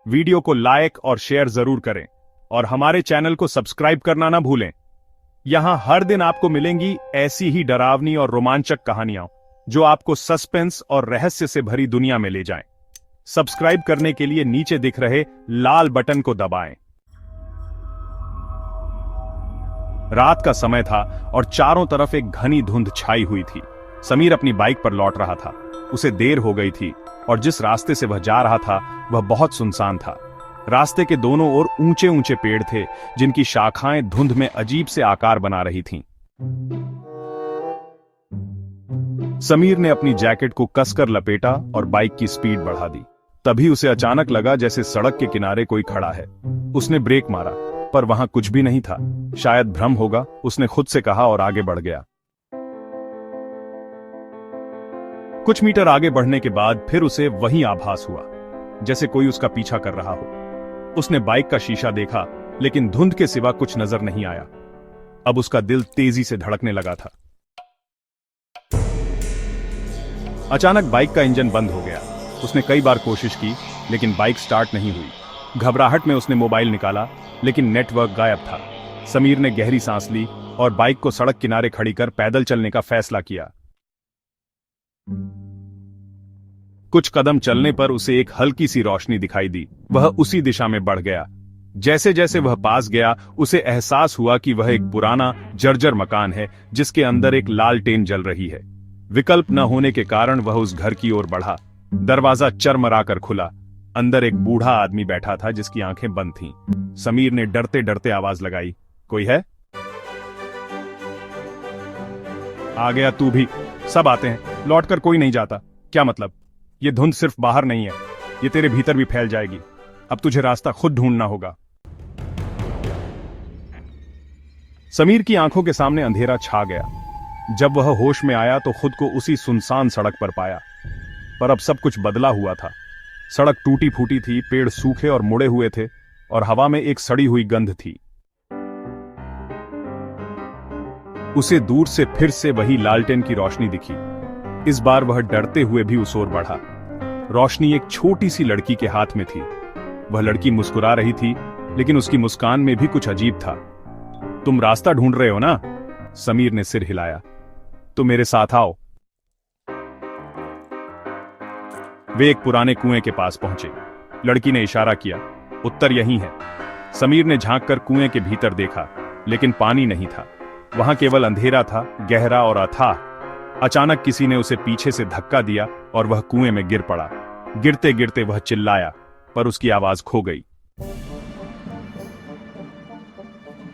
Video को like और share जरूर करें और हमारे चैनल को सब्सक्राइब करना ना भूलें। यहां हर दिन आपको मिलेंगी ऐसी ही डरावनी और रोमांचक कहानियां जो आपको सस्पेंस और रहस्य से भरी दुनिया में ले जाएं। सब्सक्राइब करने के लिए नीचे दिख रहे लाल बटन को दबाएं। रात का समय था और चारों तरफ एक घनी धुंध छाई हुई थी। समीर अपनी बाइक पर लौट रहा था। उसे देर हो गई थी और जिस रास्ते से वह जा रहा था वह बहुत सुनसान था। रास्ते के दोनों ओर ऊंचे ऊंचे पेड़ थे जिनकी शाखाएं धुंध में अजीब से आकार बना रही थीं। समीर ने अपनी जैकेट को कसकर लपेटा और बाइक की स्पीड बढ़ा दी। तभी उसे अचानक लगा जैसे सड़क के किनारे कोई खड़ा है। उसने ब्रेक मारा पर वहां कुछ भी नहीं था। शायद भ्रम होगा, उसने खुद से कहा और आगे बढ़ गया। कुछ मीटर आगे बढ़ने के बाद फिर उसे वही आभास हुआ जैसे कोई उसका पीछा कर रहा हो। उसने बाइक का शीशा देखा लेकिन धुंध के सिवा कुछ नजर नहीं आया। अब उसका दिल तेजी से धड़कने लगा था। अचानक बाइक का इंजन बंद हो गया। उसने कई बार कोशिश की लेकिन बाइक स्टार्ट नहीं हुई। घबराहट में उसने मोबाइल निकाला लेकिन नेटवर्क गायब था। समीर ने गहरी सांस ली और बाइक को सड़क किनारे खड़ी कर पैदल चलने का फैसला किया। कुछ कदम चलने पर उसे एक हल्की सी रोशनी दिखाई दी। वह उसी दिशा में बढ़ गया। जैसे जैसे वह पास गया उसे एहसास हुआ कि वह एक पुराना जर्जर मकान है जिसके अंदर एक लालटेन जल रही है। विकल्प न होने के कारण वह उस घर की ओर बढ़ा। दरवाजा चरमरा कर खुला। अंदर एक बूढ़ा आदमी बैठा था जिसकी आंखें बंद थीं। समीर ने डरते डरते आवाज लगाई, कोई है? आ गया तू भी। सब आते हैं, लौटकर कोई नहीं जाता। क्या मतलब? ये धुंध सिर्फ बाहर नहीं है, ये तेरे भीतर भी फैल जाएगी। अब तुझे रास्ता खुद ढूंढना होगा। समीर की आंखों के सामने अंधेरा छा गया। जब वह होश में आया तो खुद को उसी सुनसान सड़क पर पाया। पर अब सब कुछ बदला हुआ था। सड़क टूटी फूटी थी, पेड़ सूखे और मुड़े हुए थे और हवा में एक सड़ी हुई गंध थी। उसे दूर से फिर से वही लालटेन की रोशनी दिखी। इस बार वह डरते हुए भी उस ओर बढ़ा। रोशनी एक छोटी सी लड़की के हाथ में थी। वह लड़की मुस्कुरा रही थी लेकिन उसकी मुस्कान में भी कुछ अजीब था। तुम रास्ता ढूंढ रहे हो ना? समीर ने सिर हिलाया। तो मेरे साथ आओ। वे एक पुराने कुएं के पास पहुंचे। लड़की ने इशारा किया, उत्तर यहीं है। समीर ने झांककर कुएं के भीतर देखा लेकिन पानी नहीं था। वहां केवल अंधेरा था, गहरा और अथाह। अचानक किसी ने उसे पीछे से धक्का दिया और वह कुएं में गिर पड़ा। गिरते गिरते वह चिल्लाया पर उसकी आवाज खो गई।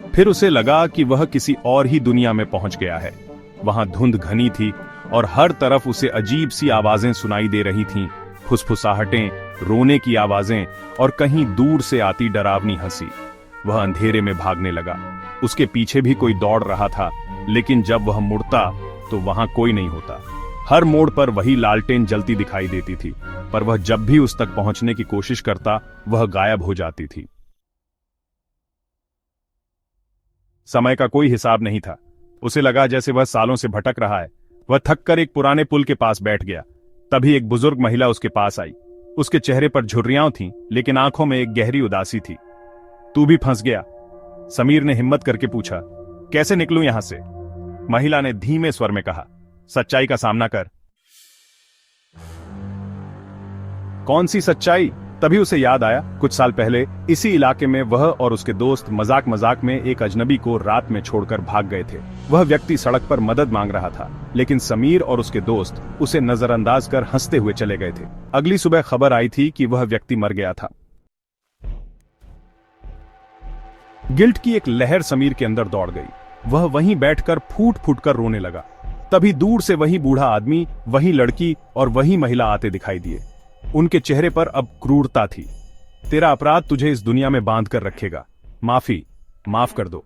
फिर उसे लगा कि वह किसी और ही दुनिया में पहुंच गया है। वहां धुंध घनी थी और हर तरफ उसे अजीब सी आवाजें सुनाई दे रही थीं। फुसफुसाहटें, रोने की आवाजें और कहीं दूर से आती डरावनी हंसी। वह अंधेरे में भागने लगा। उसके पीछे भी कोई दौड़ रहा था लेकिन जब वह मुड़ता तो वहां कोई नहीं होता। हर मोड़ पर वही लालटेन जलती दिखाई देती थी पर वह जब भी उस तक पहुंचने की कोशिश करता वह गायब हो जाती थी। समय का कोई हिसाब नहीं था। उसे लगा जैसे वह सालों से भटक रहा है। वह थककर एक पुराने पुल के पास बैठ गया। तभी एक बुजुर्ग महिला उसके पास आई। उसके चेहरे पर झुर्रियां थीं लेकिन आंखों में एक गहरी उदासी थी। तू भी फंस गया? समीर ने हिम्मत करके पूछा। कैसे निकलूं यहां से? महिला ने धीमे स्वर में कहा, सच्चाई का सामना कर। कौन सी सच्चाई? तभी उसे याद आया कुछ साल पहले इसी इलाके में वह और उसके दोस्त मजाक मजाक में एक अजनबी को रात में छोड़कर भाग गए थे। वह व्यक्ति सड़क पर मदद मांग रहा था लेकिन समीर और उसके दोस्त उसे नजरअंदाज कर हंसते हुए चले गए थे। अगली सुबह खबर आई थी कि वह व्यक्ति मर गया था। गिल्ट की एक लहर समीर के अंदर दौड़ गई। वह वहीं बैठकर फूट फूट कर रोने लगा। तभी दूर से वही बूढ़ा आदमी, वही लड़की और वही महिला आते दिखाई दिए। उनके चेहरे पर अब क्रूरता थी। तेरा अपराध तुझे इस दुनिया में बांध कर रखेगा। माफ कर दो।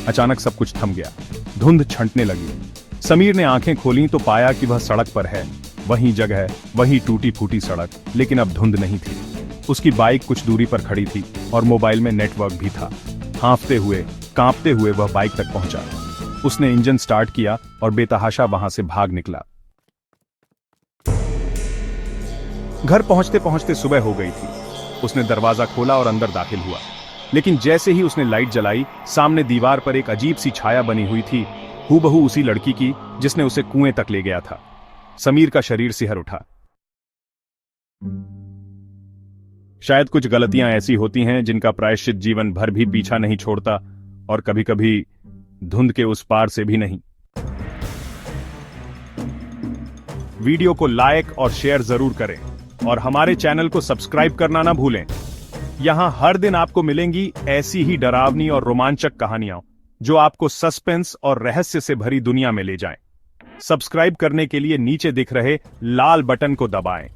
अचानक सब कुछ थम गया। धुंध छंटने लगी। समीर ने आंखें खोलीं तो पाया कि वह सड़क पर है। वही जगह, वही टूटी फूटी सड़क, लेकिन अब धुंध नहीं थी। उसकी बाइक कुछ दूरी पर खड़ी थी और मोबाइल में नेटवर्क भी था। हांफते हुए, कांपते हुए वह बाइक तक पहुंचा। उसने इंजन स्टार्ट किया और बेतहाशा वहां से भाग निकला। घर पहुंचते पहुंचते सुबह हो गई थी। उसने दरवाजा खोला और अंदर दाखिल हुआ, लेकिन जैसे ही उसने लाइट जलाई, सामने दीवार पर एक अजीब सी छाया बनी हुई थी, हूबहू उसी लड़की की जिसने उसे कुएं तक ले गया था। समीर का शरीर सिहर उठा। शायद कुछ गलतियां ऐसी होती हैं जिनका प्रायश्चित जीवन भर भी पीछा नहीं छोड़ता, और कभी कभी धुंध के उस पार से भी नहीं। वीडियो को लाइक और शेयर जरूर करें और हमारे चैनल को सब्सक्राइब करना ना भूलें। यहां हर दिन आपको मिलेंगी ऐसी ही डरावनी और रोमांचक कहानियां जो आपको सस्पेंस और रहस्य से भरी दुनिया में ले जाएं। सब्सक्राइब करने के लिए नीचे दिख रहे लाल बटन को दबाएं।